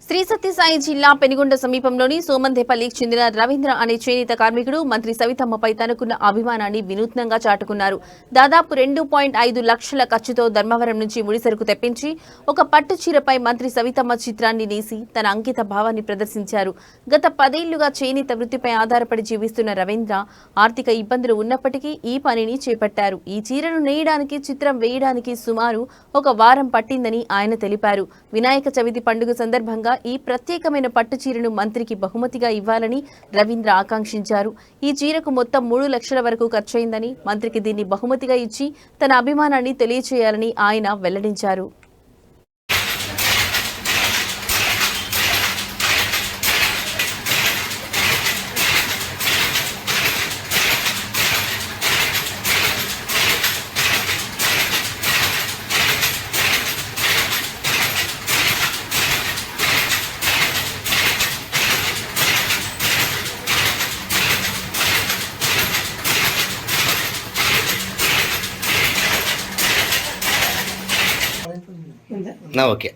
శ్రీ సత్యసాయి జిల్లా పెనుగొండ సమీపంలోని సోమందేపల్లికి చెందిన రవీంద్ర అనే చేనేత కార్మికుడు మంత్రి సవితమ్మపై తనకున్న అభిమానాన్ని వినూత్నంగా చాటుకున్నారు. దాదాపు 2.5 లక్షల ఖర్చుతో ధర్మవరం నుంచి ముడిసరుకు తెప్పించి ఒక పట్టు చీరపై మంత్రి సవితమ్మ చిత్రాన్ని నేసి తన అంకిత భావాన్ని ప్రదర్శించారు. గత 10 ఏళ్లుగా చేనేత వృత్తిపై ఆధారపడి జీవిస్తున్న రవీంద్ర ఆర్థిక ఇబ్బందులు ఉన్నప్పటికీ ఈ పనిని చేపట్టారు. ఈ చీరను నేయడానికి, చిత్రం వేయడానికి సుమారు ఒక వారం పట్టిందని ఆయన తెలిపారు. వినాయక చవితి పండుగ సందర్భంగా ఈ ప్రత్యేకమైన పట్టు చీరను మంత్రికి బహుమతిగా ఇవ్వాలని రవీంద్ర ఆకాంక్షించారు. ఈ చీరకు మొత్తం 3 లక్షల వరకు ఖర్చయిందని, మంత్రికి దీన్ని బహుమతిగా ఇచ్చి తన అభిమానాన్ని తెలియచేయాలని ఆయన వెల్లడించారు. ఓకే.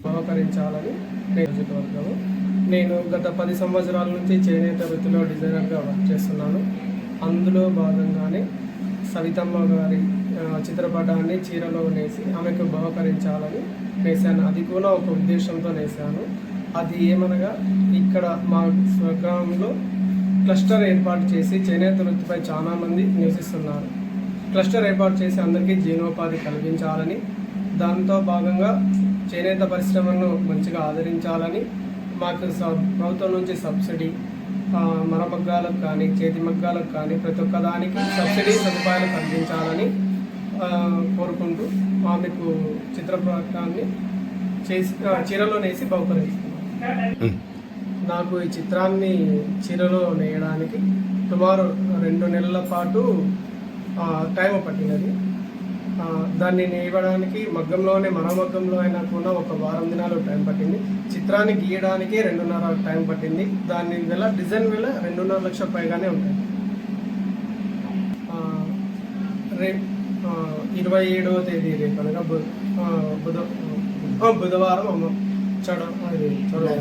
సహకరించాలని నియోజకవర్గము. నేను గత 10 సంవత్సరాల నుంచి చేనేత వృత్తిలో డిజైనర్గా వర్క్ చేస్తున్నాను. అందులో భాగంగానే సవితమ్మ గారి చిత్రపటాన్ని చీరలో నేసి ఆమెకు బహుకరించాలని నేసాను. అది కూడా ఒక ఉద్దేశంతో నేసాను. అది ఏమనగా, ఇక్కడ మా స్వగ్రామంలో క్లస్టర్ ఏర్పాటు చేసి చేనేత వృత్తిపై చాలామంది నివసిస్తున్నారు. క్లస్టర్ ఏర్పాటు చేసి అందరికీ జీవనోపాధి కల్పించాలని, దాంతో భాగంగా చేనేత పరిశ్రమను మంచిగా ఆదరించాలని, మాకు ప్రభుత్వం నుంచి సబ్సిడీ మరమగ్గాలకు కానీ చేతి మగ్గాలకు కానీ ప్రతి ఒక్కదానికి సబ్సిడీ సదుపాయాలు కల్పించాలని కోరుకుంటూ ఆమెకు చిత్రపటాన్ని చేసి చీరలో నేసి బహుకరిస్తున్నాను. నాకు ఈ చిత్రాన్ని చీరలో నేయడానికి సుమారు 2 నెలల పాటు టైం పట్టినది. దాన్ని నేయడానికి మగ్గంలోనే మరమగ్గంలో అయినా కూడా ఒక వారం దినాలు టైం పట్టింది. చిత్రాన్ని గీయడానికి 2.5 టైం పట్టింది. దాని డిజైన్ 2.5 లక్షల పైగానే ఉంటాయి. రేపు 27వ తేదీ రేపు అనగా బుధవారం